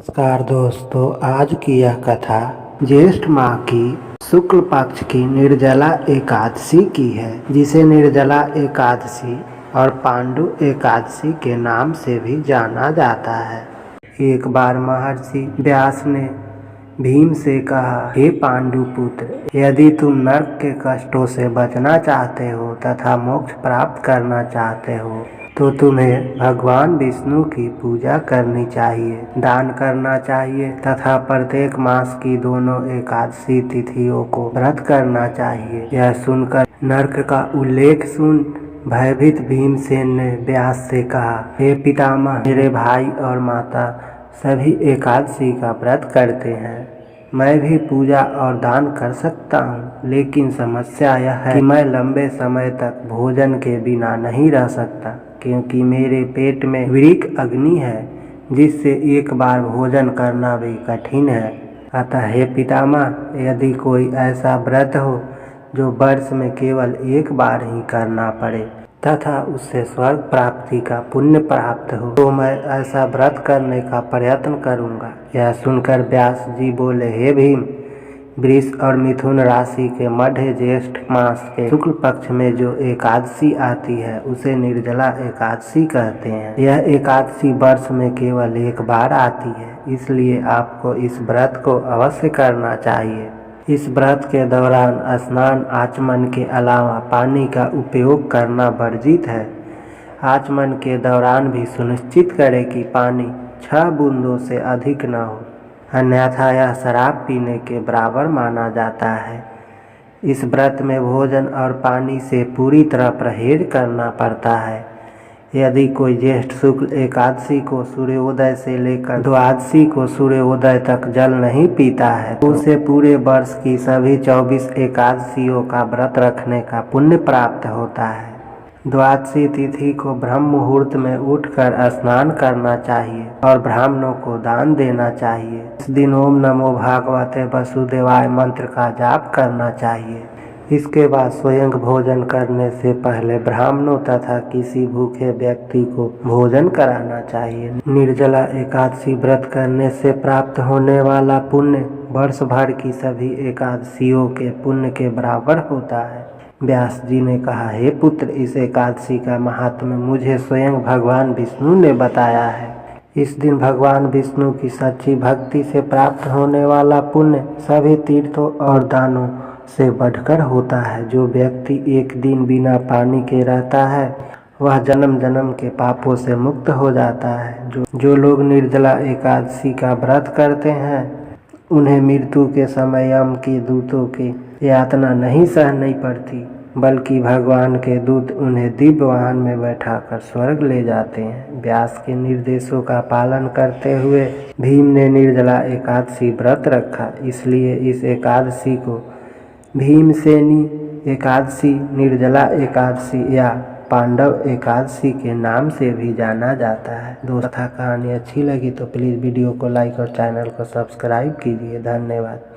नमस्कार दोस्तों, आज की यह कथा ज्येष्ठ माह की शुक्ल पक्ष की निर्जला एकादशी की है, जिसे निर्जला एकादशी और पांडु एकादशी के नाम से भी जाना जाता है। एक बार महर्षि व्यास ने भीम से कहा, हे पांडु पुत्र, यदि तुम नरक के कष्टों से बचना चाहते हो तथा मोक्ष प्राप्त करना चाहते हो तो तुम्हें भगवान विष्णु की पूजा करनी चाहिए, दान करना चाहिए तथा प्रत्येक मास की दोनों एकादशी तिथियों को व्रत करना चाहिए। यह सुनकर नरक का उल्लेख सुन भयभीत भीमसेन ने व्यास से कहा, हे पितामह, मेरे भाई और माता सभी एकादशी का व्रत करते हैं। मैं भी पूजा और दान कर सकता हूँ, लेकिन समस्या यह है कि मैं लंबे समय तक भोजन के बिना नहीं रह सकता, क्योंकि मेरे पेट में वृक्क अग्नि है, जिससे एक बार भोजन करना भी कठिन है। अतः हे पितामह, यदि कोई ऐसा व्रत हो जो वर्ष में केवल एक बार ही करना पड़े तथा उससे स्वर्ग प्राप्ति का पुण्य प्राप्त हो, तो मैं ऐसा व्रत करने का प्रयत्न करूँगा। यह सुनकर व्यास जी बोले, हे भीम, वृष और मिथुन राशि के मध्य ज्येष्ठ मास के शुक्ल पक्ष में जो एकादशी आती है उसे निर्जला एकादशी कहते हैं। यह एकादशी वर्ष में केवल एक बार आती है, इसलिए आपको इस व्रत को अवश्य करना चाहिए। इस व्रत के दौरान स्नान आचमन के अलावा पानी का उपयोग करना वर्जित है। आचमन के दौरान भी सुनिश्चित करें कि पानी 6 बूंदों से अधिक न हो, अन्यथा यह शराब पीने के बराबर माना जाता है। इस व्रत में भोजन और पानी से पूरी तरह परहेज करना पड़ता है। यदि कोई ज्येष्ठ शुक्ल एकादशी को सूर्योदय से लेकर द्वादशी को सूर्योदय तक जल नहीं पीता है तो उसे पूरे वर्ष की सभी 24 एकादशियों का व्रत रखने का पुण्य प्राप्त होता है। द्वादशी तिथि को ब्रह्म मुहूर्त में उठकर स्नान करना चाहिए और ब्राह्मणों को दान देना चाहिए। इस दिन ओम नमो भागवते वसुदेवाय मंत्र का जाप करना चाहिए। इसके बाद स्वयं भोजन करने से पहले ब्राह्मणों तथा किसी भूखे व्यक्ति को भोजन कराना चाहिए। निर्जला एकादशी व्रत करने से प्राप्त होने वाला पुण्य वर्ष भर की सभी एकादशियों के पुण्य के बराबर होता है। व्यास जी ने कहा, हे पुत्र, इस एकादशी का महात्म्य मुझे स्वयं भगवान विष्णु ने बताया है। इस दिन भगवान विष्णु की सच्ची भक्ति से प्राप्त होने वाला पुण्य सभी तीर्थों और दानों से बढ़कर होता है। जो व्यक्ति एक दिन बिना पानी के रहता है वह जन्म जन्म के पापों से मुक्त हो जाता है। जो लोग निर्जला एकादशी का व्रत करते हैं उन्हें मृत्यु के समय यम के दूतों की यातना नहीं सहनी पड़ती, बल्कि भगवान के दूत उन्हें दिव्य वाहन में बैठाकर स्वर्ग ले जाते हैं। व्यास के निर्देशों का पालन करते हुए भीम ने निर्जला एकादशी व्रत रखा, इसलिए इस एकादशी को भीमसेनी एकादशी, निर्जला एकादशी या पांडव एकादशी के नाम से भी जाना जाता है। दोस्तों, कहानी अच्छी लगी तो प्लीज़ वीडियो को लाइक और चैनल को सब्सक्राइब कीजिए। धन्यवाद।